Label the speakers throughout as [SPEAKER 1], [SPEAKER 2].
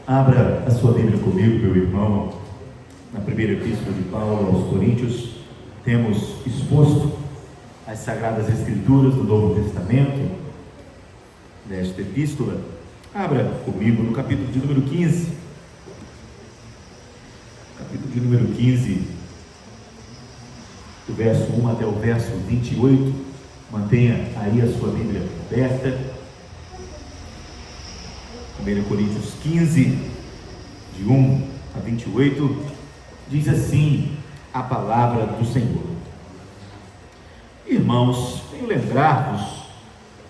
[SPEAKER 1] Abra a sua Bíblia comigo, meu irmão, na primeira epístola de Paulo aos Coríntios. Temos exposto as Sagradas Escrituras do Novo Testamento nesta epístola. Abra comigo no capítulo de número 15. Capítulo de número 15, do verso 1 até o verso 28. Mantenha aí a sua Bíblia aberta. 1 Coríntios 15, de 1 a 28, diz assim a palavra do Senhor: Irmãos, venho lembrar-vos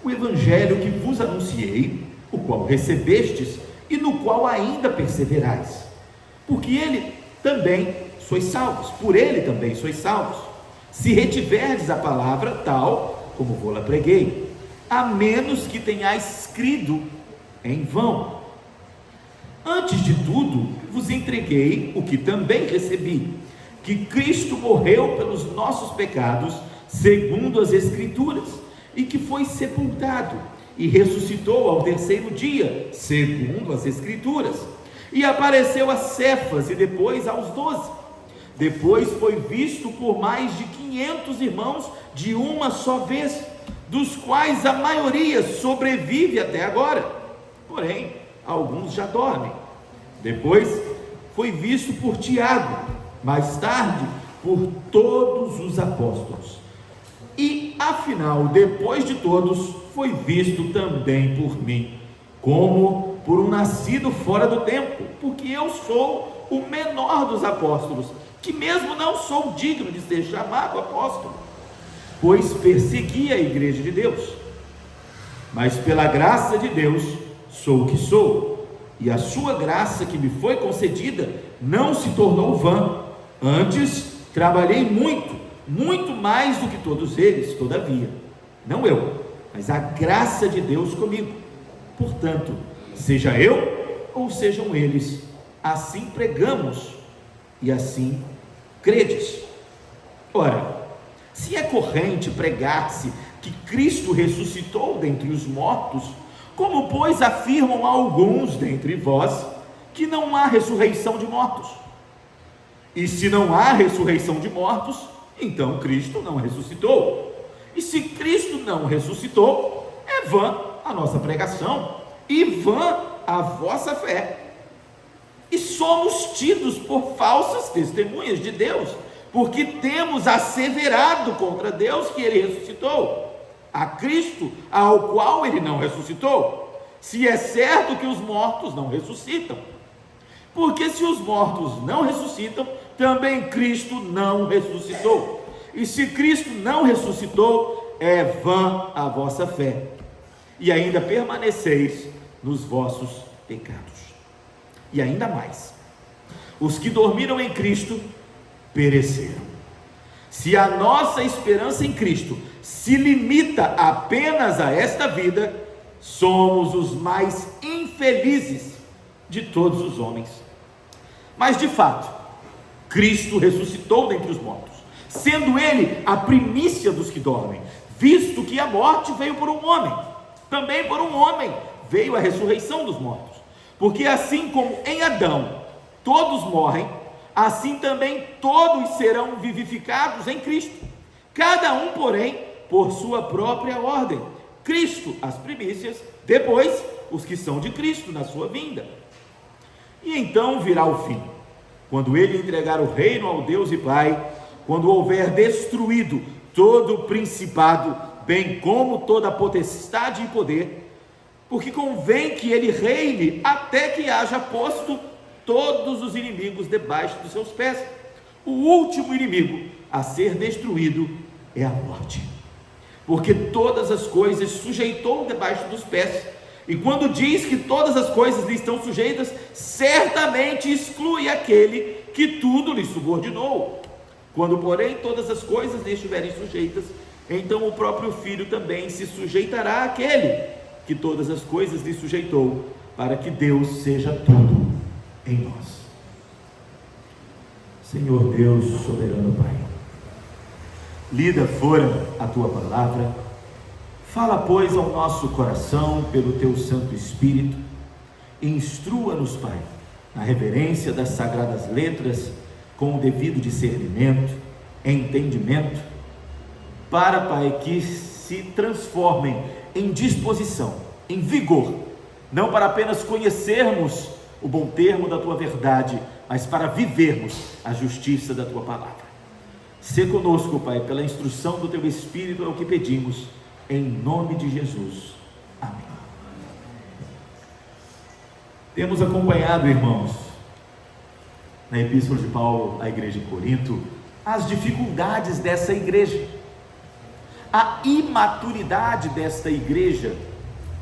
[SPEAKER 1] o evangelho que vos anunciei, o qual recebestes e no qual ainda perseverais, porque ele também sois salvos, por ele também sois salvos, se retiverdes a palavra tal como vou-la preguei, a menos que tenhais crido em vão. Antes de tudo, vos entreguei o que também recebi, que Cristo morreu pelos nossos pecados, segundo as Escrituras, e que foi sepultado, e ressuscitou ao terceiro dia, segundo as Escrituras, e apareceu a Cefas, e depois aos 12. Depois foi visto por mais de 500 irmãos de uma só vez, dos quais a maioria sobrevive até agora. Porém, alguns já dormem. Depois foi visto por Tiago, mais tarde por todos os apóstolos. E afinal, depois de todos, foi visto também por mim, como por um nascido fora do tempo, porque eu sou o menor dos apóstolos, que mesmo não sou digno de ser chamado apóstolo, pois persegui a igreja de Deus. Mas pela graça de Deus sou o que sou, e a sua graça que me foi concedida não se tornou vã. Antes trabalhei muito mais do que todos eles, todavia, não eu, mas a graça de Deus comigo. Portanto, seja eu ou sejam eles, assim pregamos e assim credes. Ora, se é corrente pregar-se que Cristo ressuscitou dentre os mortos, como pois afirmam alguns dentre vós que não há ressurreição de mortos? E se não há ressurreição de mortos, então Cristo não ressuscitou. E se Cristo não ressuscitou, é vã a nossa pregação e vã a vossa fé. E somos tidos por falsas testemunhas de Deus, porque temos asseverado contra Deus que ele ressuscitou a Cristo, ao qual ele não ressuscitou, se é certo que os mortos não ressuscitam. Porque se os mortos não ressuscitam, também Cristo não ressuscitou. E se Cristo não ressuscitou, é vã a vossa fé, e ainda permaneceis nos vossos pecados. E ainda mais, os que dormiram em Cristo pereceram. Se a nossa esperança em Cristo se limita apenas a esta vida, somos os mais infelizes de todos os homens. Mas de fato, Cristo ressuscitou dentre os mortos, sendo ele a primícia dos que dormem, visto que a morte veio por um homem, também por um homem veio a ressurreição dos mortos. Porque assim como em Adão todos morrem, assim também todos serão vivificados em Cristo, cada um, porém, por sua própria ordem. Cristo as primícias, depois os que são de Cristo na sua vinda. E então virá o fim, quando ele entregar o reino ao Deus e Pai, quando houver destruído todo o principado, bem como toda a potestade e poder, porque convém que ele reine até que haja posto todos os inimigos debaixo dos seus pés. O último inimigo a ser destruído é a morte, porque todas as coisas sujeitou debaixo dos pés. E quando diz que todas as coisas lhe estão sujeitas, certamente exclui aquele que tudo lhe subordinou. Quando, porém, todas as coisas lhe estiverem sujeitas, então o próprio Filho também se sujeitará àquele que todas as coisas lhe sujeitou, para que Deus seja tudo em nós. Senhor Deus, soberano Pai, lida fora a tua palavra, fala, pois, ao nosso coração pelo teu Santo Espírito, e instrua-nos, Pai, na reverência das sagradas letras, com o devido discernimento, entendimento, para, Pai, que se transformem em disposição, em vigor, não para apenas conhecermos o bom termo da Tua verdade, mas para vivermos a justiça da Tua palavra. Sê conosco, Pai, pela instrução do Teu Espírito, é o que pedimos, em nome de Jesus. Amém. Temos acompanhado, irmãos, na Epístola de Paulo à igreja de Corinto, as dificuldades dessa igreja, a imaturidade desta igreja,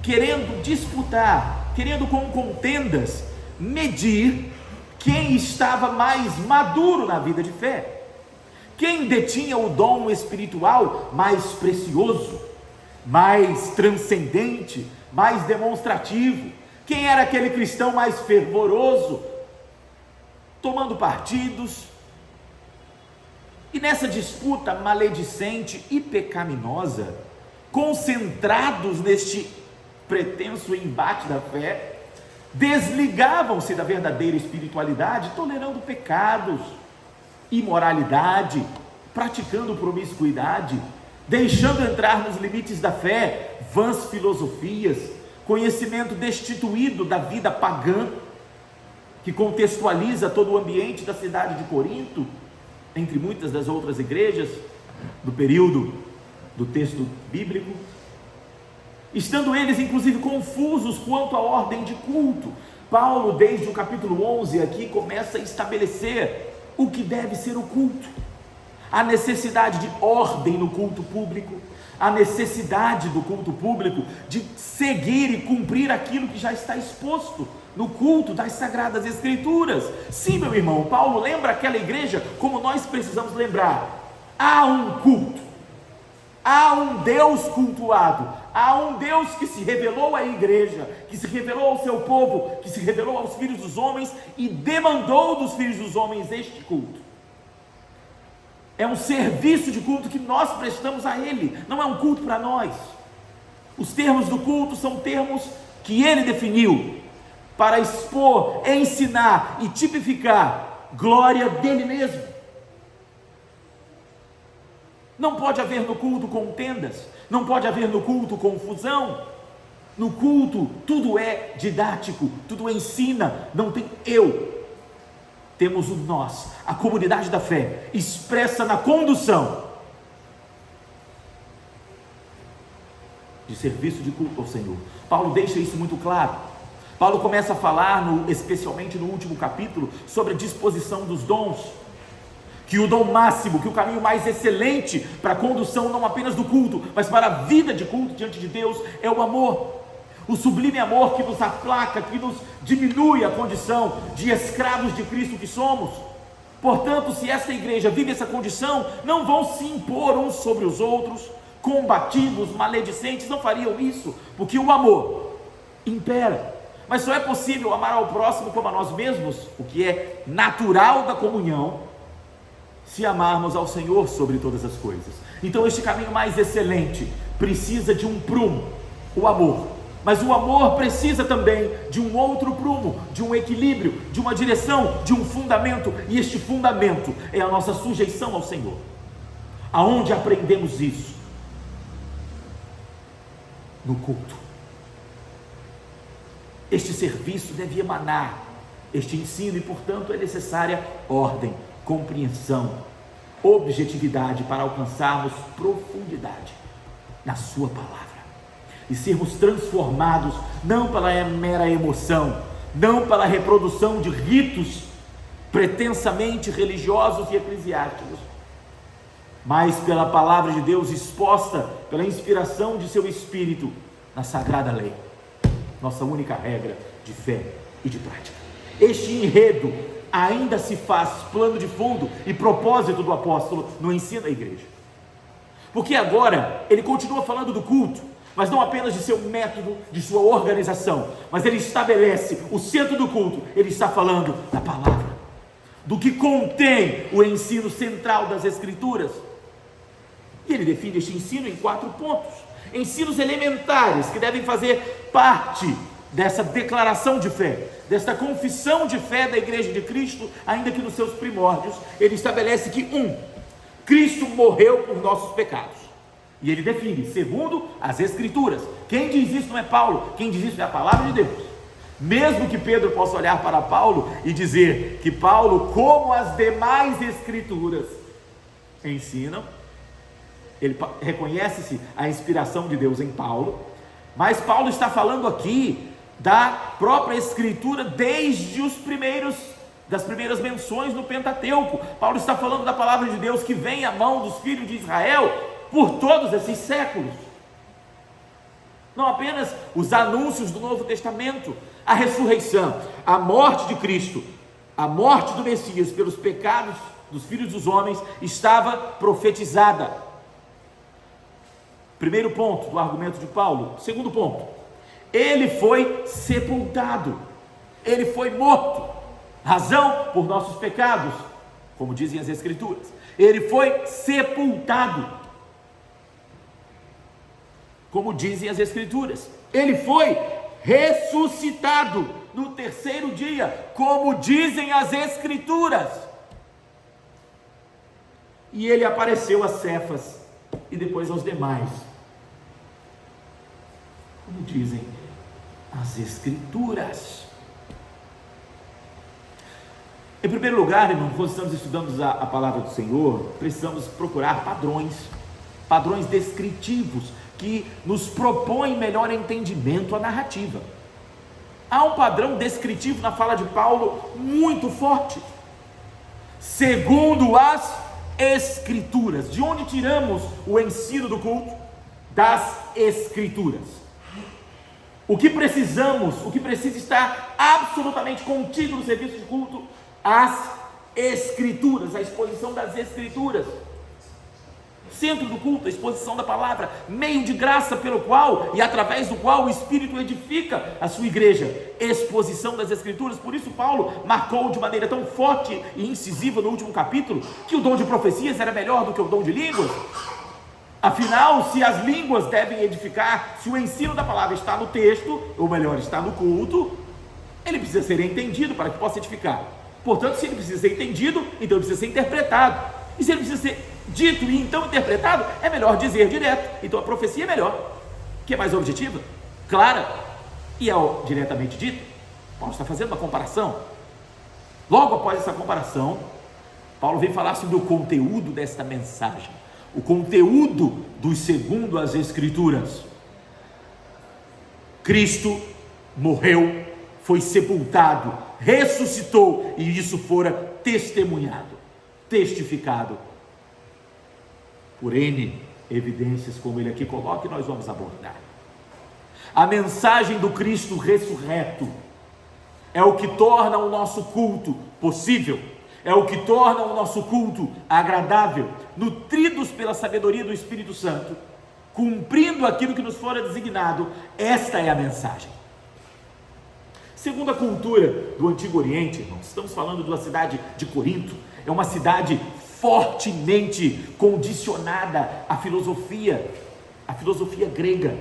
[SPEAKER 1] querendo disputar, querendo com contendas, medir quem estava mais maduro na vida de fé, quem detinha o dom espiritual mais precioso, mais transcendente, mais demonstrativo, quem era aquele cristão mais fervoroso, tomando partidos. E nessa disputa maledicente e pecaminosa, concentrados neste pretenso embate da fé, desligavam-se da verdadeira espiritualidade, tolerando pecados, imoralidade, praticando promiscuidade, deixando entrar nos limites da fé vãs filosofias, conhecimento destituído da vida pagã, que contextualiza todo o ambiente da cidade de Corinto, entre muitas das outras igrejas do período do texto bíblico, estando eles inclusive confusos quanto à ordem de culto. Paulo, desde o capítulo 11 aqui, começa a estabelecer o que deve ser o culto, a necessidade de ordem no culto público, a necessidade do culto público de seguir e cumprir aquilo que já está exposto no culto das Sagradas Escrituras. Sim, meu irmão, Paulo lembra aquela igreja como nós precisamos lembrar: há um culto, há um Deus cultuado, há um Deus que se revelou à igreja, que se revelou ao seu povo, que se revelou aos filhos dos homens e demandou dos filhos dos homens este culto. É um serviço de culto que nós prestamos a Ele, não é um culto para nós. Os termos do culto são termos que Ele definiu para expor, ensinar e tipificar glória dele mesmo. Não pode haver no culto contendas, não pode haver no culto confusão. No culto tudo é didático, tudo ensina, não tem eu. Temos o nós, a comunidade da fé, expressa na condução de serviço de culto ao Senhor. Paulo deixa isso muito claro. Paulo começa a falar, especialmente no último capítulo, sobre a disposição dos dons, que o dom máximo, que o caminho mais excelente para a condução não apenas do culto, mas para a vida de culto diante de Deus, é o amor. O sublime amor que nos aplaca, que nos diminui a condição de escravos de Cristo que somos. Portanto, se essa igreja vive essa condição, não vão se impor uns sobre os outros, combativos, maledicentes, não fariam isso, porque o amor impera. Mas só é possível amar ao próximo como a nós mesmos, o que é natural da comunhão, se amarmos ao Senhor sobre todas as coisas. Então este caminho mais excelente precisa de um prumo, o amor. Mas o amor precisa também de um outro prumo, de um equilíbrio, de uma direção, de um fundamento, e este fundamento é a nossa sujeição ao Senhor. Aonde aprendemos isso? No culto. Este serviço deve emanar este ensino e, portanto, é necessária ordem, compreensão, objetividade para alcançarmos profundidade na sua palavra e sermos transformados não pela mera emoção, não pela reprodução de ritos pretensamente religiosos e eclesiásticos, mas pela palavra de Deus exposta pela inspiração de seu Espírito na sagrada lei, nossa única regra de fé e de prática. Este enredo ainda se faz plano de fundo e propósito do apóstolo no ensino da igreja, porque agora ele continua falando do culto, mas não apenas de seu método, de sua organização, mas ele estabelece o centro do culto. Ele está falando da palavra, do que contém o ensino central das Escrituras, e ele define este ensino em 4 pontos, ensinos elementares que devem fazer parte dessa declaração de fé, desta confissão de fé da Igreja de Cristo, ainda que nos seus primórdios, ele estabelece que Cristo morreu por nossos pecados. E ele define, segundo as Escrituras. Quem diz isso não é Paulo, quem diz isso é a palavra de Deus. Mesmo que Pedro possa olhar para Paulo e dizer que Paulo, como as demais Escrituras ensinam, ele reconhece-se a inspiração de Deus em Paulo, mas Paulo está falando aqui da própria Escritura desde das primeiras menções no Pentateuco. Paulo está falando da palavra de Deus que vem à mão dos filhos de Israel por todos esses séculos. Não apenas os anúncios do Novo Testamento, a ressurreição, a morte de Cristo, a morte do Messias pelos pecados dos filhos dos homens estava profetizada. Primeiro ponto do argumento de Paulo. Segundo ponto, ele foi sepultado, ele foi morto, razão por nossos pecados, como dizem as Escrituras. Ele foi sepultado, como dizem as Escrituras. Ele foi ressuscitado no terceiro dia, como dizem as Escrituras. E ele apareceu a Cefas e depois aos demais, como dizem as Escrituras. Em primeiro lugar, irmão, quando estamos estudando a palavra do Senhor, precisamos procurar padrões descritivos que nos propõem melhor entendimento à narrativa. Há um padrão descritivo na fala de Paulo muito forte. Segundo as Escrituras. De onde tiramos o ensino do culto? Das Escrituras. O que precisa estar absolutamente contido no serviço de culto? As Escrituras, a exposição das Escrituras. Centro do culto, a exposição da palavra, meio de graça pelo qual e através do qual o Espírito edifica a sua igreja, exposição das Escrituras. Por isso Paulo marcou de maneira tão forte e incisiva no último capítulo, que o dom de profecias era melhor do que o dom de línguas. Afinal, se as línguas devem edificar, se o ensino da palavra está no texto, ou melhor, está no culto, ele precisa ser entendido para que possa edificar. Portanto, se ele precisa ser entendido, então ele precisa ser interpretado. E se ele precisa ser dito e então interpretado, é melhor dizer direto. Então a profecia é melhor, que é mais objetiva, clara e é diretamente dito. Paulo está fazendo uma comparação. Logo após essa comparação, Paulo vem falar sobre o conteúdo desta mensagem, o conteúdo do segundo as Escrituras. Cristo morreu, foi sepultado, ressuscitou, e isso fora testemunhado, testificado por N evidências, como ele aqui coloca, e nós vamos abordar. A mensagem do Cristo ressurreto é o que torna o nosso culto possível, é o que torna o nosso culto agradável, nutridos pela sabedoria do Espírito Santo, cumprindo aquilo que nos fora designado. Esta é a mensagem. Segundo a cultura do Antigo Oriente, irmãos, estamos falando de uma cidade de Corinto, é uma cidade fortemente condicionada à filosofia grega.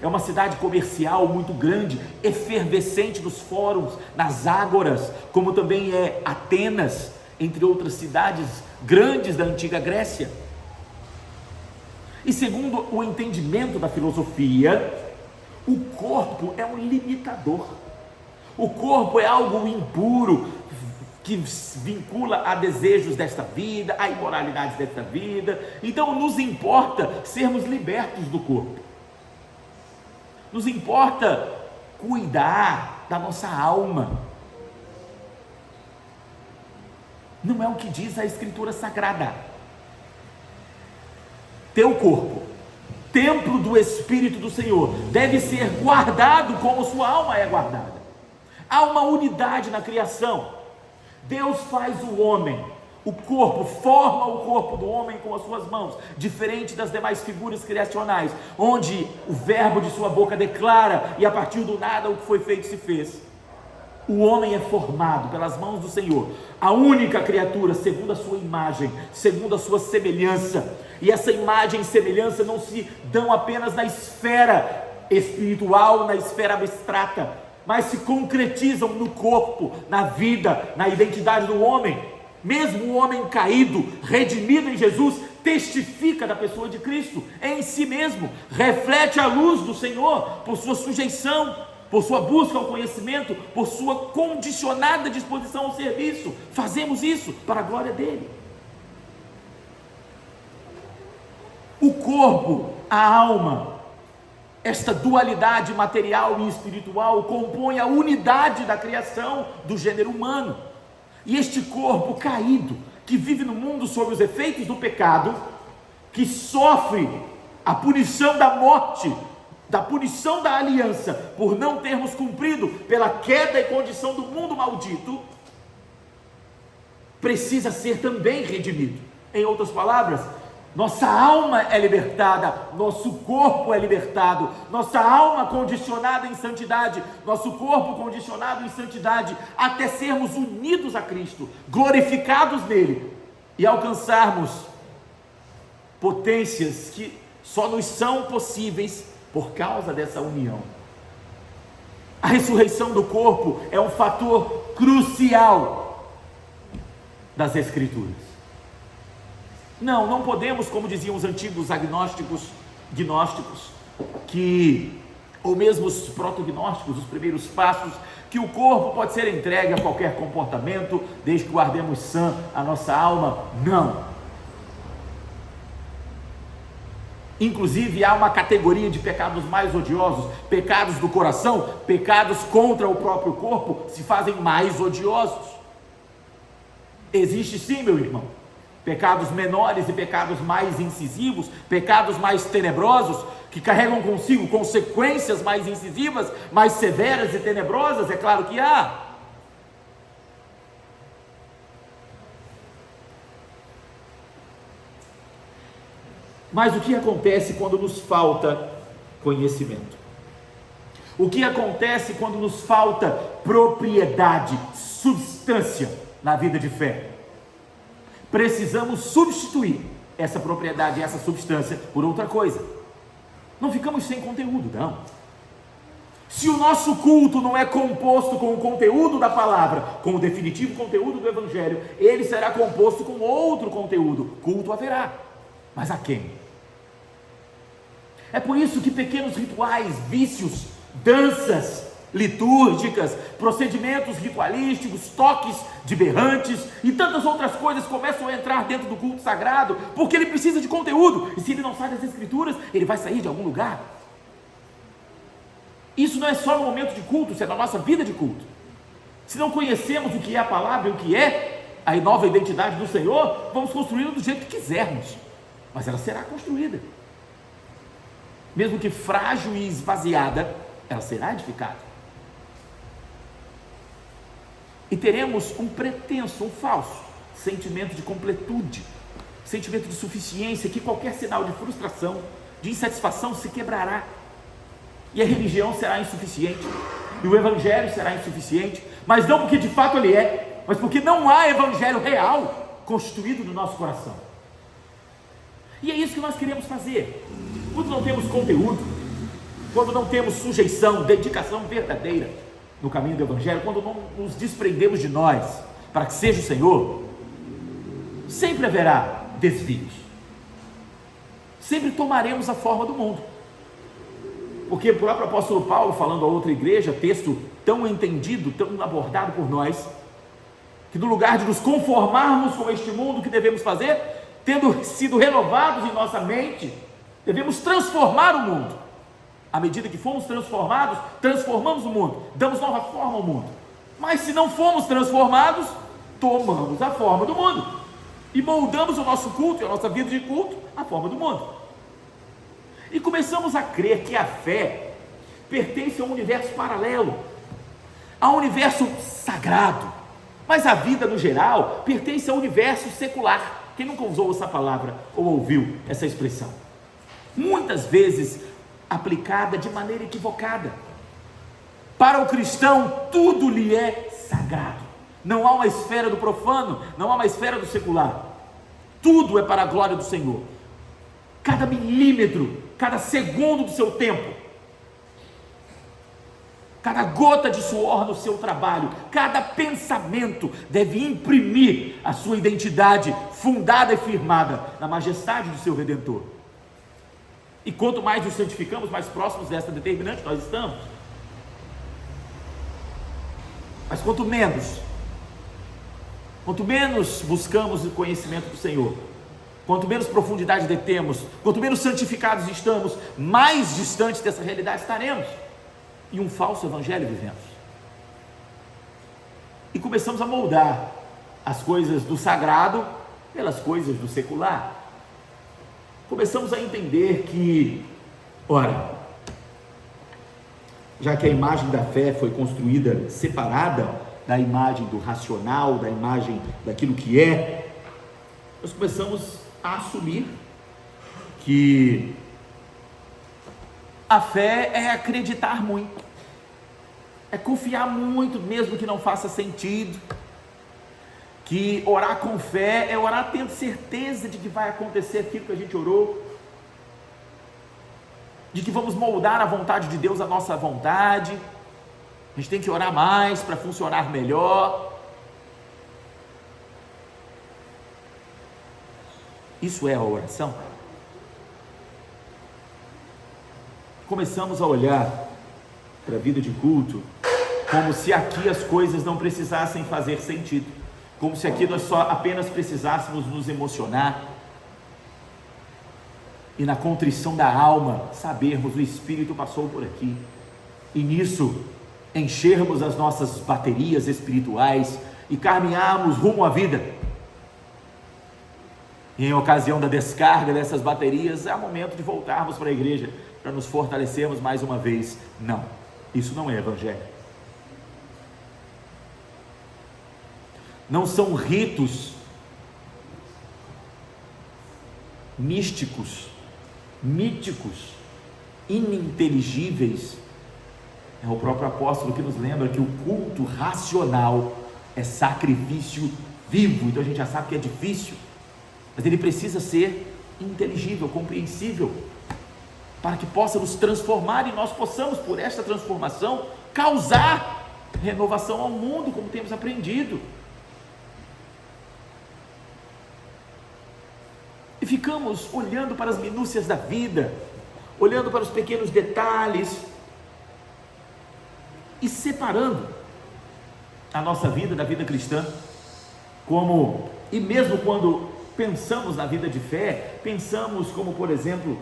[SPEAKER 1] É uma cidade comercial muito grande, efervescente nos fóruns, nas ágoras, como também é Atenas, entre outras cidades grandes da antiga Grécia. E segundo o entendimento da filosofia, o corpo é um limitador. O corpo é algo impuro, que vincula a desejos desta vida, a imoralidades desta vida. Então nos importa sermos libertos do corpo, nos importa cuidar da nossa alma. Não é o que diz a Escritura Sagrada. Teu corpo, templo do Espírito do Senhor, deve ser guardado como sua alma é guardada. Há uma unidade na criação. Deus faz o homem, o corpo, forma o corpo do homem com as suas mãos, diferente das demais figuras criacionais, onde o verbo de sua boca declara, e a partir do nada o que foi feito se fez. O homem é formado pelas mãos do Senhor, a única criatura segundo a sua imagem, segundo a sua semelhança. E essa imagem e semelhança não se dão apenas na esfera espiritual na esfera abstrata, mas se concretizam no corpo, na vida, na identidade do homem. Mesmo o homem caído, redimido em Jesus, testifica da pessoa de Cristo em si mesmo, reflete a luz do Senhor por sua sujeição, por sua busca ao conhecimento, por sua condicionada disposição ao serviço. Fazemos isso para a glória dele. O corpo, a alma, esta dualidade material e espiritual compõe a unidade da criação do gênero humano. E este corpo caído, que vive no mundo sob os efeitos do pecado, que sofre a punição da morte, da punição da aliança, por não termos cumprido pela queda e condição do mundo maldito, precisa ser também redimido. Em outras palavras, nossa alma é libertada, nosso corpo é libertado, nossa alma condicionada em santidade, nosso corpo condicionado em santidade, até sermos unidos a Cristo, glorificados nele e alcançarmos potências que só nos são possíveis por causa dessa união. A ressurreição do corpo é um fator crucial das Escrituras. Não podemos, como diziam os antigos gnósticos, ou mesmo os protognósticos, os primeiros passos, que o corpo pode ser entregue a qualquer comportamento, desde que guardemos sã a nossa alma. Não. Inclusive há uma categoria de pecados mais odiosos, pecados do coração, pecados contra o próprio corpo, se fazem mais odiosos. Existe sim, meu irmão, pecados menores e pecados mais incisivos, pecados mais tenebrosos, que carregam consigo consequências mais incisivas, mais severas e tenebrosas, é claro que há. Mas o que acontece quando nos falta conhecimento? O que acontece quando nos falta propriedade, substância na vida de fé? Precisamos substituir essa propriedade, essa substância por outra coisa. Não ficamos sem conteúdo, não. Se o nosso culto não é composto com o conteúdo da palavra, com o definitivo conteúdo do Evangelho, ele será composto com outro conteúdo. Culto haverá, mas a quem? É por isso que pequenos rituais, vícios, danças litúrgicas, procedimentos ritualísticos, toques de berrantes e tantas outras coisas começam a entrar dentro do culto sagrado, porque ele precisa de conteúdo, e se ele não sai das Escrituras, ele vai sair de algum lugar. Isso não é só no momento de culto, isso é na nossa vida de culto. Se não conhecemos o que é a palavra e o que é a nova identidade do Senhor, vamos construí-la do jeito que quisermos, mas ela será construída. Mesmo que frágil e esvaziada, ela será edificada. E teremos um pretenso, um falso sentimento de completude, sentimento de suficiência, que qualquer sinal de frustração, de insatisfação se quebrará. E a religião será insuficiente, e o Evangelho será insuficiente, mas não porque de fato ele é, mas porque não há Evangelho real constituído no nosso coração. E é isso que nós queremos fazer. Quando não temos conteúdo, quando não temos sujeição, dedicação verdadeira no caminho do Evangelho, quando não nos desprendemos de nós para que seja o Senhor, sempre haverá desvios, sempre tomaremos a forma do mundo, porque o próprio apóstolo Paulo, falando a outra igreja, texto tão entendido, tão abordado por nós, que no lugar de nos conformarmos com este mundo, o que devemos fazer? Tendo sido renovados em nossa mente, devemos transformar o mundo. À medida que fomos transformados, transformamos o mundo, damos nova forma ao mundo. Mas se não fomos transformados, tomamos a forma do mundo e moldamos o nosso culto e a nossa vida de culto à forma do mundo. E começamos a crer que a fé pertence a um universo paralelo, a um universo sagrado, mas a vida no geral pertence ao universo secular. Quem nunca usou essa palavra ou ouviu essa expressão? Muitas vezes aplicada de maneira equivocada. Para o cristão, tudo lhe é sagrado. Não há uma esfera do profano, não há uma esfera do secular. Tudo é para a glória do Senhor. Cada milímetro, cada segundo do seu tempo cada gota de suor no seu trabalho, cada pensamento deve imprimir a sua identidade fundada e firmada na majestade do seu Redentor. E quanto mais nos santificamos, mais próximos desta determinante nós estamos. Mas quanto menos buscamos o conhecimento do Senhor, quanto menos profundidade detemos, quanto menos santificados estamos, mais distantes dessa realidade estaremos. E um falso evangelho vivemos. E começamos a moldar as coisas do sagrado pelas coisas do secular. Começamos a entender que, ora, já que a imagem da fé foi construída separada da imagem do racional, da imagem daquilo que é, nós começamos a assumir que a fé é acreditar muito, é confiar muito, mesmo que não faça sentido, que orar com fé é orar tendo certeza de que vai acontecer aquilo que a gente orou, de que vamos moldar a vontade de Deus à nossa vontade. A gente tem que orar mais para funcionar melhor. Isso é a oração? Começamos a olhar para a vida de culto como se aqui as coisas não precisassem fazer sentido, como se aqui nós só apenas precisássemos nos emocionar e na contrição da alma sabermos o Espírito passou por aqui, e nisso enchermos as nossas baterias espirituais e caminharmos rumo à vida. E em ocasião da descarga dessas baterias, é o momento de voltarmos para a igreja para nos fortalecermos mais uma vez. Não, isso não é evangelho. Não são ritos místicos, míticos, ininteligíveis. É o próprio apóstolo que nos lembra que o culto racional é sacrifício vivo. Então a gente já sabe que é difícil, mas ele precisa ser inteligível, compreensível, para que possa nos transformar e nós possamos, por esta transformação, causar renovação ao mundo, como temos aprendido. E ficamos olhando para as minúcias da vida, olhando para os pequenos detalhes e separando a nossa vida da vida cristã, e mesmo quando pensamos na vida de fé, pensamos como, por exemplo,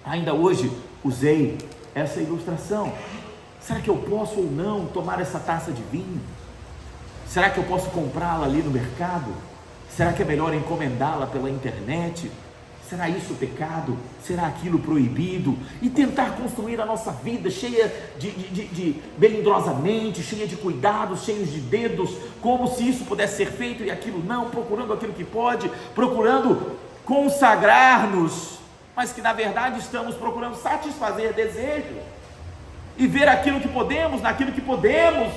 [SPEAKER 1] ainda hoje usei essa ilustração: será que eu posso ou não tomar essa taça de vinho? Será que eu posso comprá-la ali no mercado? Será que é melhor encomendá-la pela internet? Será isso pecado? Será aquilo proibido? E tentar construir a nossa vida cheia de melindrosamente, cheia de cuidados, cheios de dedos, como se isso pudesse ser feito e aquilo não, procurando aquilo que pode, procurando consagrar-nos, mas que na verdade estamos procurando satisfazer desejos e ver aquilo que podemos, naquilo que podemos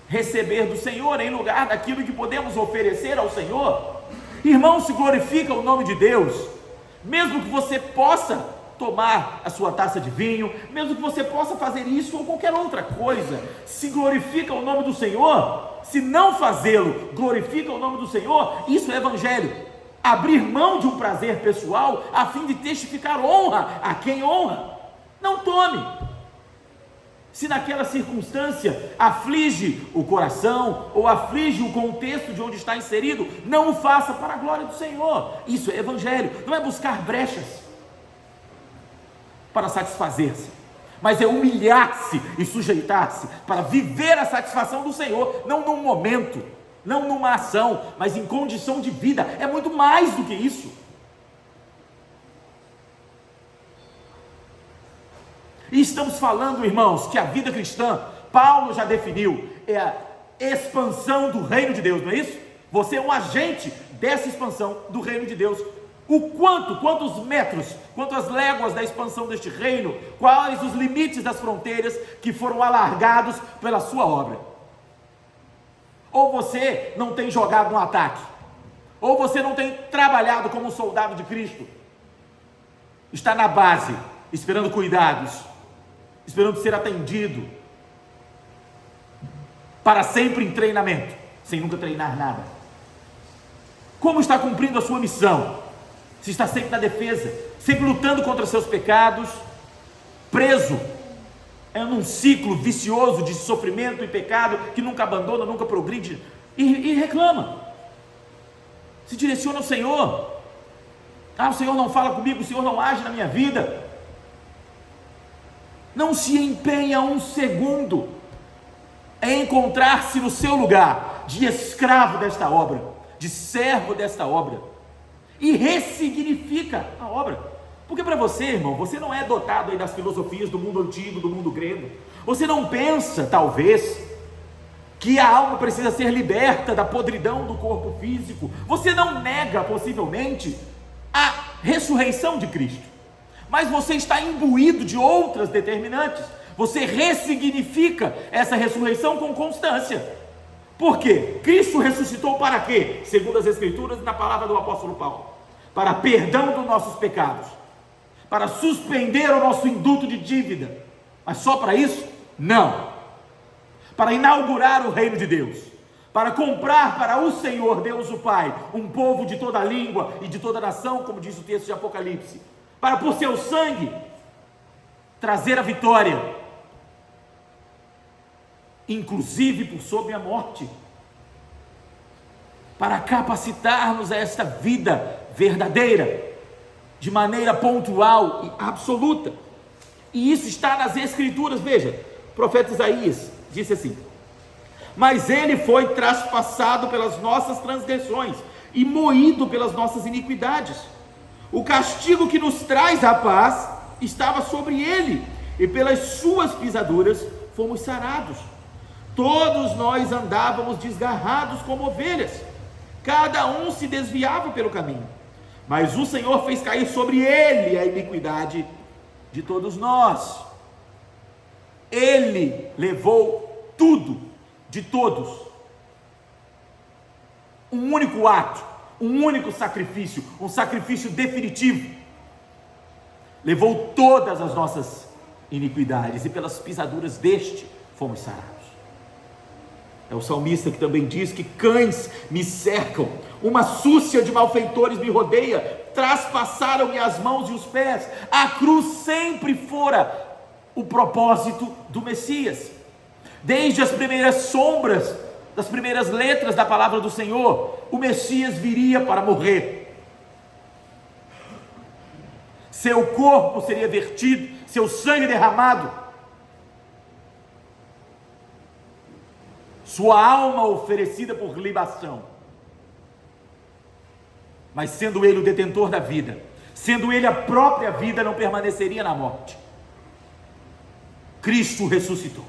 [SPEAKER 1] receber do Senhor, em lugar daquilo que podemos oferecer ao Senhor. Irmão, se glorifica o nome de Deus, mesmo que você possa tomar a sua taça de vinho, mesmo que você possa fazer isso ou qualquer outra coisa, se glorifica o nome do Senhor. Se não fazê-lo, glorifica o nome do Senhor. Isso é evangelho, abrir mão de um prazer pessoal a fim de testificar honra a quem honra. Não tome. Se naquela circunstância aflige o coração ou aflige o contexto de onde está inserido, não o faça para a glória do Senhor. Isso é evangelho, não é buscar brechas para satisfazer-se, mas é humilhar-se e sujeitar-se para viver a satisfação do Senhor, não num momento, não numa ação, mas em condição de vida. É muito mais do que isso. E estamos falando, irmãos, que a vida cristã, Paulo já definiu, é a expansão do reino de Deus, não é isso? Você é um agente dessa expansão do reino de Deus. Quantos metros, quantas léguas da expansão deste reino, quais os limites das fronteiras que foram alargados pela sua obra? Ou você não tem jogado no ataque, ou você não tem trabalhado como um soldado de Cristo, está na base, esperando cuidados, esperando ser atendido, para sempre em treinamento, sem nunca treinar nada? Como está cumprindo a sua missão? Se está sempre na defesa, sempre lutando contra seus pecados, preso num ciclo vicioso de sofrimento e pecado, que nunca abandona, nunca progride, e reclama, se direciona ao Senhor. O Senhor não fala comigo, o Senhor não age na minha vida, não se empenha um segundo em encontrar-se no seu lugar de escravo desta obra, de servo desta obra, e ressignifica a obra. Porque para você, irmão, você não é dotado aí das filosofias do mundo antigo, do mundo grego. Você não pensa, talvez, que a alma precisa ser liberta da podridão do corpo físico. Você não nega, possivelmente, a ressurreição de Cristo. Mas você está imbuído de outras determinantes. Você ressignifica essa ressurreição com constância. Por quê? Cristo ressuscitou para quê? Segundo as Escrituras e na palavra do apóstolo Paulo: para perdão dos nossos pecados, para suspender o nosso induto de dívida. Mas só para isso? Não. Para inaugurar o reino de Deus, para comprar para o Senhor Deus o Pai um povo de toda língua e de toda nação, como diz o texto de Apocalipse, para por seu sangue trazer a vitória, inclusive por sobre a morte, para capacitar-nos a esta vida verdadeira, de maneira pontual e absoluta. E isso está nas Escrituras. Veja, o profeta Isaías disse assim: mas ele foi traspassado pelas nossas transgressões e moído pelas nossas iniquidades. O castigo que nos traz a paz estava sobre ele, e pelas suas pisaduras fomos sarados. Todos nós andávamos desgarrados como ovelhas, cada um se desviava pelo caminho, mas o Senhor fez cair sobre ele a iniquidade de todos nós. Ele levou tudo de todos. Um único ato, um único sacrifício, um sacrifício definitivo, levou todas as nossas iniquidades, e pelas pisaduras deste fomos sarados. É o salmista que também diz que cães me cercam, uma súcia de malfeitores me rodeia, traspassaram-me as mãos e os pés. A cruz sempre fora o propósito do Messias. Desde as primeiras sombras, das primeiras letras da palavra do Senhor, o Messias viria para morrer. Seu corpo seria vertido, seu sangue derramado, sua alma oferecida por libação. Mas sendo ele o detentor da vida, sendo ele a própria vida, não permaneceria na morte. Cristo ressuscitou.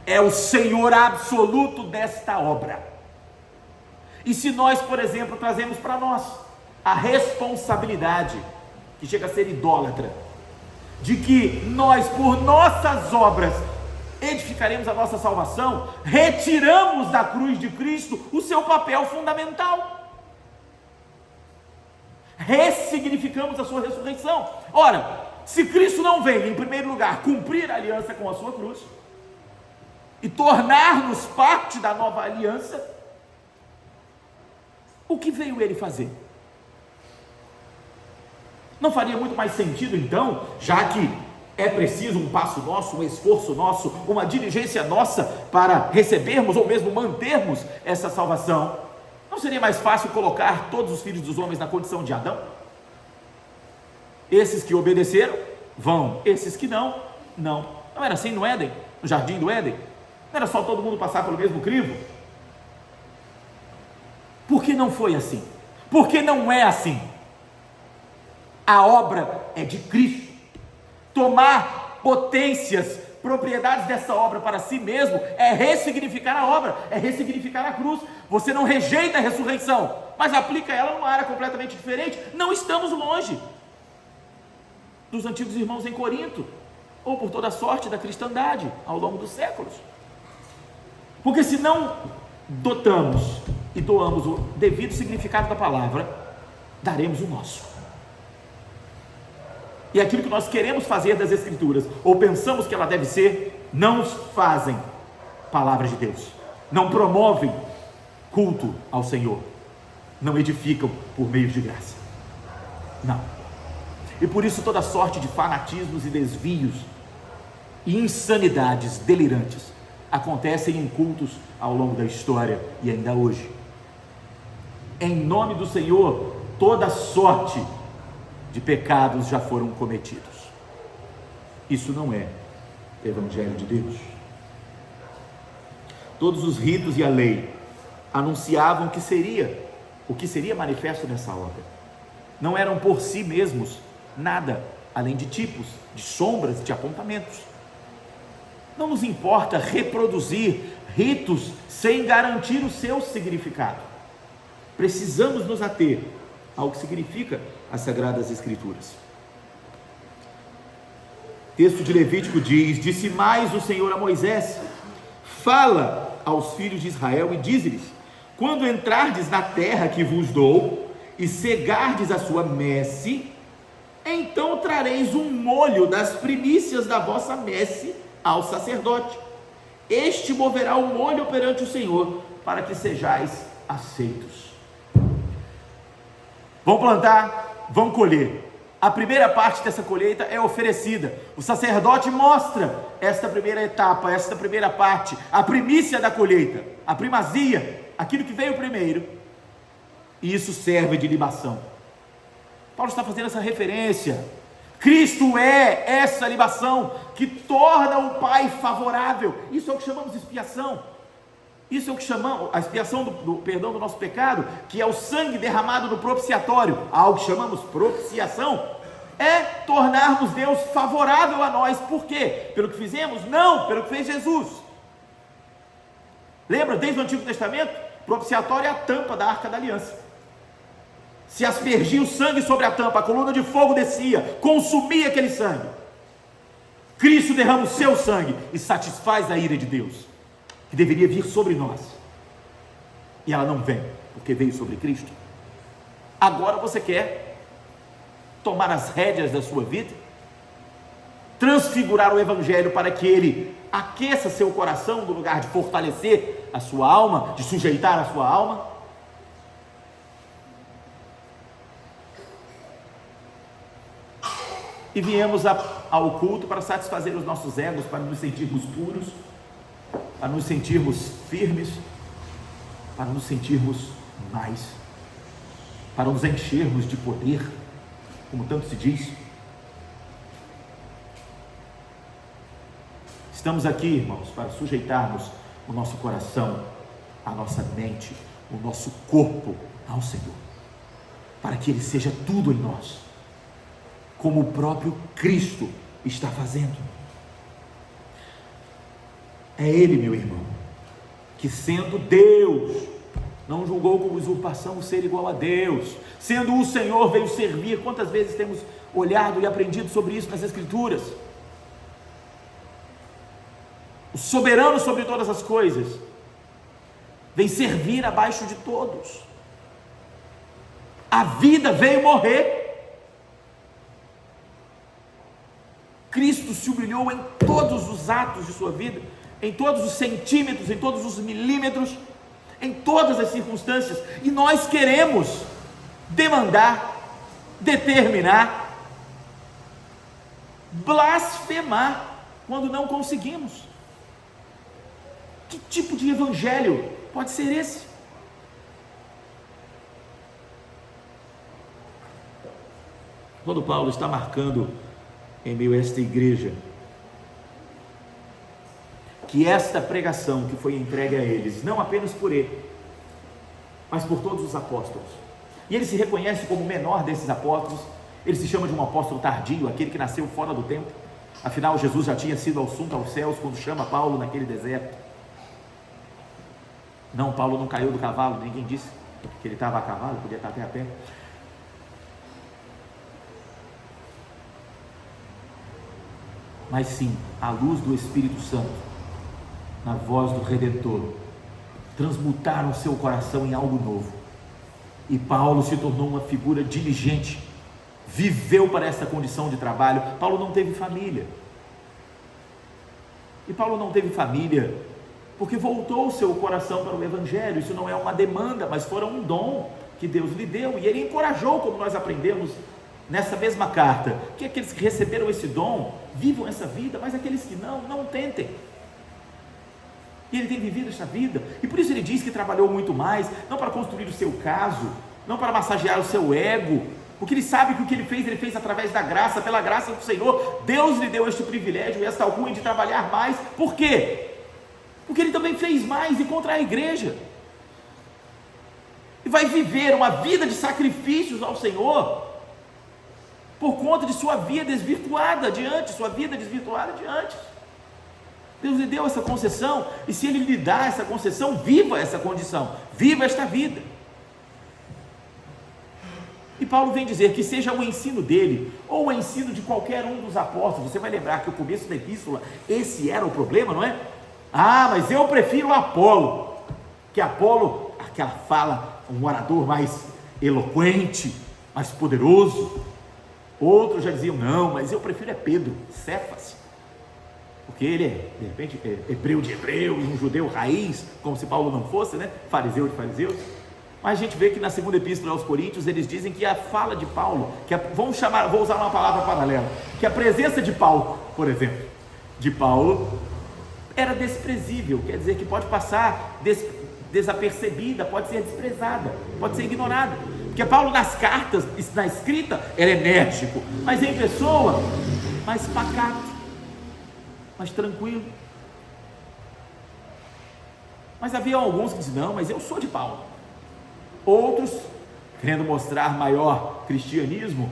[SPEAKER 1] É o Senhor absoluto desta obra. E se nós, por exemplo, trazemos para nós a responsabilidade, que chega a ser idólatra, de que nós, por nossas obras, edificaremos a nossa salvação, retiramos da cruz de Cristo o seu papel fundamental. Ressignificamos a sua ressurreição. Ora, se Cristo não veio, em primeiro lugar, cumprir a aliança com a sua cruz e tornar-nos parte da nova aliança, o que veio ele fazer? Não faria muito mais sentido, então, já que é preciso um passo nosso, um esforço nosso, uma diligência nossa para recebermos ou mesmo mantermos essa salvação, não seria mais fácil colocar todos os filhos dos homens na condição de Adão? Esses que obedeceram, vão. Esses que não, não. Não era assim no Éden, no jardim do Éden? Não era só todo mundo passar pelo mesmo crivo? Por que não foi assim? Por que não é assim? A obra é de Cristo. Tomar potências, propriedades dessa obra para si mesmo é ressignificar a obra, é ressignificar a cruz. Você não rejeita a ressurreição, mas aplica ela numa área completamente diferente. Não estamos longe dos antigos irmãos em Corinto, ou por toda a sorte da cristandade ao longo dos séculos. Porque se não dotamos e doamos o devido significado da palavra, daremos o nosso. e aquilo que nós queremos fazer das Escrituras, ou pensamos que ela deve ser, não fazem palavra de Deus, não promovem culto ao Senhor, não edificam por meio de graça, não. E por isso toda sorte de fanatismos e desvios e insanidades delirantes acontecem em cultos ao longo da história e ainda hoje. Em nome do Senhor, toda sorte de pecados já foram cometidos. Isso não é Evangelho de Deus. Todos os ritos e a lei anunciavam o que seria manifesto nessa obra. Não eram por si mesmos nada além de tipos, de sombras, de apontamentos. Não nos importa reproduzir ritos sem garantir o seu significado. Precisamos nos ater ao que significa as Sagradas Escrituras. O texto de Levítico diz: disse mais o Senhor a Moisés: fala aos filhos de Israel e dize-lhes: quando entrardes na terra que vos dou e cegardes a sua messe, então trareis um molho das primícias da vossa messe ao sacerdote. Este moverá o molho perante o Senhor, para que sejais aceitos. Vão plantar, vão colher. A primeira parte dessa colheita é oferecida. O sacerdote mostra esta primeira etapa, esta primeira parte, a primícia da colheita, a primazia, aquilo que veio primeiro. E isso serve de libação. Paulo está fazendo essa referência. Cristo é essa libação que torna o Pai favorável. Isso é o que chamamos de expiação. Isso é o que chamamos, a expiação do perdão do nosso pecado, que é o sangue derramado no propiciatório, algo que chamamos propiciação, é tornarmos Deus favorável a nós. Por quê? Pelo que fizemos? Não, pelo que fez Jesus. Lembra, desde o Antigo Testamento, propiciatório é a tampa da Arca da Aliança. Se aspergia o sangue sobre a tampa, a coluna de fogo descia, consumia aquele sangue. Cristo derrama o seu sangue e satisfaz a ira de Deus, que deveria vir sobre nós, e ela não vem, porque veio sobre Cristo. Agora você quer tomar as rédeas da sua vida, transfigurar o Evangelho para que ele aqueça seu coração, no lugar de fortalecer a sua alma, de sujeitar a sua alma. E viemos ao culto para satisfazer os nossos egos, para nos sentirmos puros, para nos sentirmos firmes, para nos sentirmos mais, para nos enchermos de poder, como tanto se diz. Estamos aqui, irmãos, para sujeitarmos o nosso coração, a nossa mente, o nosso corpo ao Senhor, para que Ele seja tudo em nós, como o próprio Cristo está fazendo. É Ele, meu irmão, que sendo Deus, não julgou como usurpação o ser igual a Deus, sendo o Senhor, veio servir. Quantas vezes temos olhado e aprendido sobre isso nas Escrituras? O soberano sobre todas as coisas, vem servir abaixo de todos. A vida veio morrer. Cristo se humilhou em todos os atos de sua vida, em todos os centímetros, em todos os milímetros, em todas as circunstâncias, e nós queremos demandar, determinar, blasfemar, quando não conseguimos. Que tipo de evangelho pode ser esse? Quando Paulo está marcando em meio a esta igreja, que esta pregação que foi entregue a eles, não apenas por ele, mas por todos os apóstolos, e ele se reconhece como o menor desses apóstolos, ele se chama de um apóstolo tardio, aquele que nasceu fora do tempo. Afinal, Jesus já tinha sido assunto aos céus quando chama Paulo naquele deserto. Não, Paulo não caiu do cavalo, ninguém disse que ele estava a cavalo, podia estar até a pé. Mas sim, a luz do Espírito Santo, na voz do Redentor, transmutaram seu coração em algo novo, e Paulo se tornou uma figura diligente, viveu para essa condição de trabalho. Paulo não teve família. E Paulo não teve família porque voltou o seu coração para o Evangelho. Isso não é uma demanda, mas foi um dom que Deus lhe deu, e ele encorajou, como nós aprendemos nessa mesma carta, que aqueles que receberam esse dom, vivam essa vida, mas aqueles que não tentem. E ele tem vivido essa vida, e por isso ele diz que trabalhou muito mais, não para construir o seu caso, não para massagear o seu ego, porque ele sabe que o que ele fez através da graça, pela graça do Senhor. Deus lhe deu este privilégio, esta alcunha de trabalhar mais. Por quê? Porque ele também fez mais e contra a igreja, e vai viver uma vida de sacrifícios ao Senhor, por conta de sua vida desvirtuada adiante. Deus lhe deu essa concessão, e se ele lhe dá essa concessão, viva essa condição, viva esta vida. E Paulo vem dizer que seja o ensino dele, ou o ensino de qualquer um dos apóstolos. Você vai lembrar que o começo da epístola, esse era o problema, não é? Mas eu prefiro Apolo, que Apolo, aquela fala, um orador mais eloquente, mais poderoso. Outros já diziam, não, mas eu prefiro Pedro, Cefas, porque ele é, de repente, hebreu de hebreus, um judeu raiz, como se Paulo não fosse, né? Fariseu de fariseus. Mas a gente vê que na segunda epístola aos Coríntios, eles dizem que a fala de Paulo, vou usar uma palavra paralela, que a presença de Paulo, por exemplo, de Paulo, era desprezível, quer dizer que pode passar desapercebida, pode ser desprezada, pode ser ignorada, porque Paulo nas cartas, na escrita, era enérgico, mas em pessoa, mais pacato, mais tranquilo. Mas havia alguns que diziam, não, mas eu sou de Paulo. Outros, querendo mostrar maior cristianismo,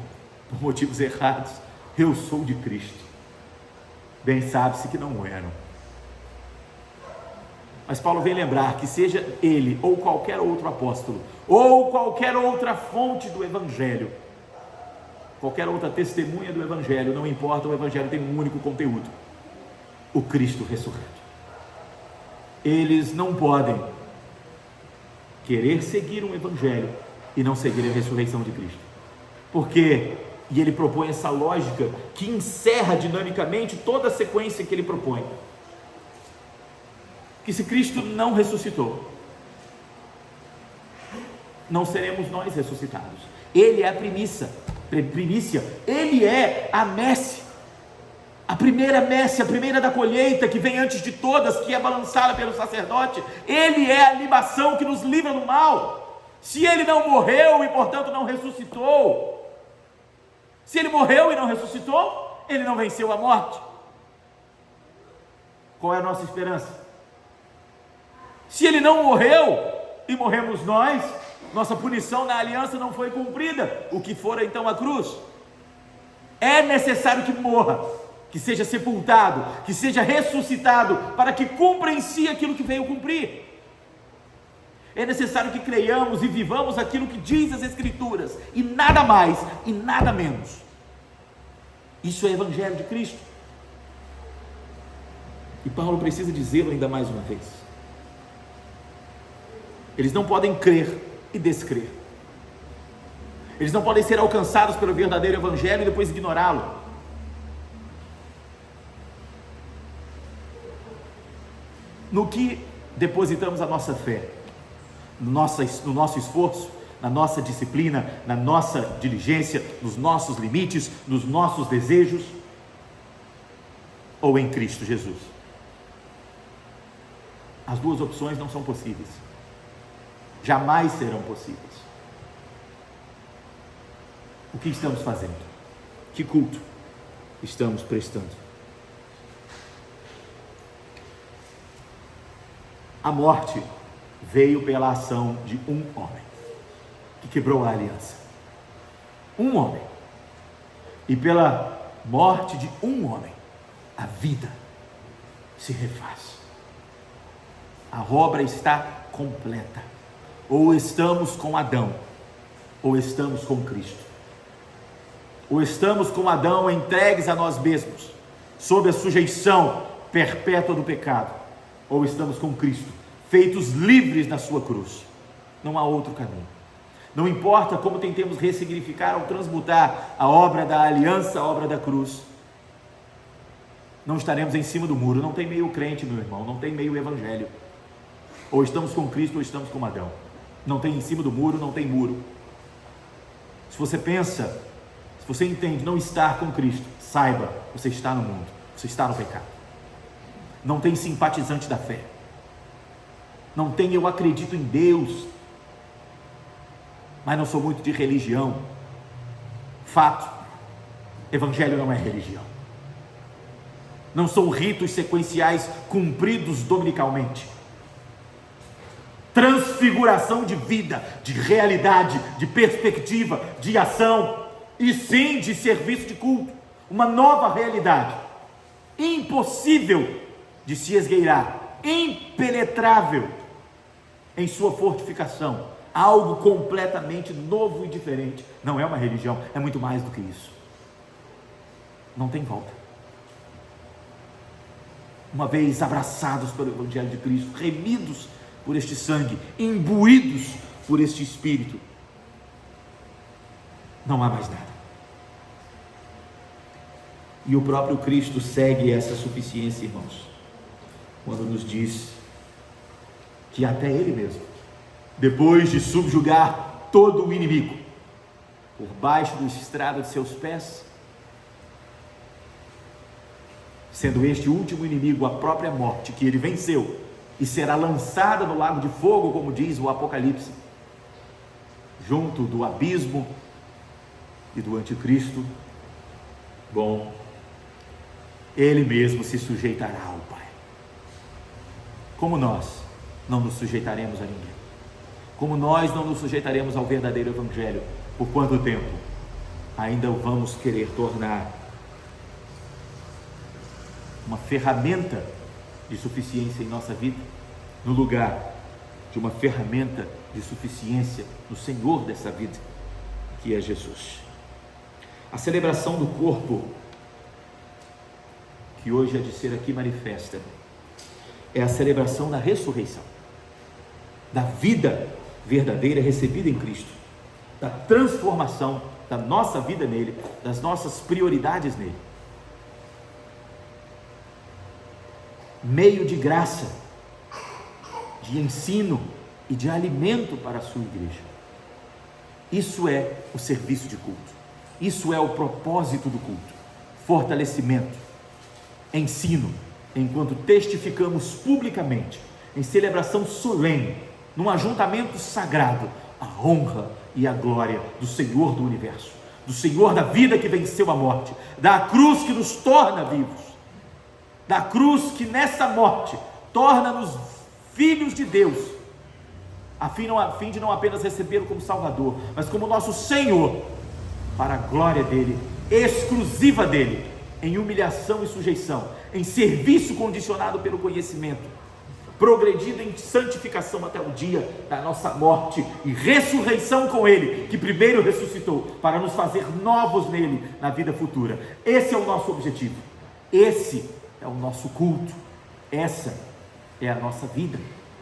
[SPEAKER 1] por motivos errados, eu sou de Cristo. Bem sabe-se que não eram. Mas Paulo vem lembrar que seja ele, ou qualquer outro apóstolo, ou qualquer outra fonte do Evangelho, qualquer outra testemunha do Evangelho, não importa, o Evangelho tem um único conteúdo: o Cristo ressurreto. Eles não podem querer seguir um Evangelho e não seguir a ressurreição de Cristo, porque, e ele propõe essa lógica que encerra dinamicamente toda a sequência que ele propõe, que se Cristo não ressuscitou, não seremos nós ressuscitados. Ele é a primícia, ele é a messe, a primeira messe, a primeira da colheita, que vem antes de todas, que é balançada pelo sacerdote. Ele é a libação que nos livra do mal. Se ele não morreu e portanto não ressuscitou, se ele morreu e não ressuscitou, ele não venceu a morte. Qual é a nossa esperança? Se ele não morreu e morremos nós, nossa punição na aliança não foi cumprida. O que for então a cruz? É necessário que morra, que seja sepultado, que seja ressuscitado, para que cumpra em si aquilo que veio cumprir. É necessário que creiamos e vivamos aquilo que diz as Escrituras, e nada mais e nada menos. Isso é o Evangelho de Cristo. E Paulo precisa dizê-lo ainda mais uma vez. Eles não podem crer e descrer. Eles não podem ser alcançados pelo verdadeiro Evangelho e depois ignorá-lo. No que depositamos a nossa fé? No nosso esforço, na nossa disciplina, na nossa diligência, nos nossos limites, nos nossos desejos, ou em Cristo Jesus? As duas opções não são possíveis. Jamais serão possíveis. O que estamos fazendo? Que culto estamos prestando? A morte veio pela ação de um homem, que quebrou a aliança. Um homem. E pela morte de um homem, a vida se refaz. A obra está completa. Ou estamos com Adão, ou estamos com Cristo. Ou estamos com Adão entregues a nós mesmos, sob a sujeição perpétua do pecado, ou estamos com Cristo, feitos livres na sua cruz. Não há outro caminho. Não importa como tentemos ressignificar ou transmutar a obra da aliança, a obra da cruz, não estaremos em cima do muro. Não tem meio crente, meu irmão, não tem meio evangelho. Ou estamos com Cristo ou estamos com Adão. Não tem em cima do muro, não tem muro. Se você pensa, se você entende não estar com Cristo, saiba, você está no mundo, você está no pecado. Não tem simpatizante da fé. Não tem eu acredito em Deus, mas não sou muito de religião. Fato, evangelho não é religião. Não são ritos sequenciais cumpridos dominicalmente. Transfiguração de vida, de realidade, de perspectiva, de ação, e sim de serviço de culto. Uma nova realidade, impossível de se esgueirar, impenetrável em sua fortificação, algo completamente novo e diferente. Não é uma religião, é muito mais do que isso. Não tem volta. Uma vez abraçados pelo Evangelho de Cristo, remidos por este sangue, imbuídos por este Espírito, não há mais nada. E o próprio Cristo segue essa suficiência, irmãos, quando nos diz que até Ele mesmo, depois de subjugar todo o inimigo, por baixo do estrado de seus pés, sendo este último inimigo a própria morte, que Ele venceu, e será lançada no lago de fogo, como diz o Apocalipse, junto do abismo e do anticristo. Bom, Ele mesmo se sujeitará ao Pai. Como nós não nos sujeitaremos a ninguém? Como nós não nos sujeitaremos ao verdadeiro Evangelho? Por quanto tempo ainda o vamos querer tornar uma ferramenta de suficiência em nossa vida, no lugar de uma ferramenta de suficiência no Senhor dessa vida, que é Jesus? A celebração do corpo, que hoje é de ser aqui manifesta, é a celebração da ressurreição, da vida verdadeira recebida em Cristo, da transformação da nossa vida nele, das nossas prioridades nele. Meio de graça, de ensino e de alimento para a sua igreja. Isso é o serviço de culto. Isso é o propósito do culto. Fortalecimento, ensino, enquanto testificamos publicamente, em celebração solene, num ajuntamento sagrado, a honra e a glória do Senhor do universo, do Senhor da vida que venceu a morte, da cruz que nos torna vivos, da cruz que nessa morte torna-nos filhos de Deus, a fim de não apenas recebê-lo como Salvador, mas como nosso Senhor, para a glória dele, exclusiva dele, em humilhação e sujeição, em serviço condicionado pelo conhecimento, progredindo em santificação até o dia da nossa morte e ressurreição com ele, que primeiro ressuscitou, para nos fazer novos nele na vida futura. Esse é o nosso objetivo, esse é o nosso culto, essa é a nossa vida.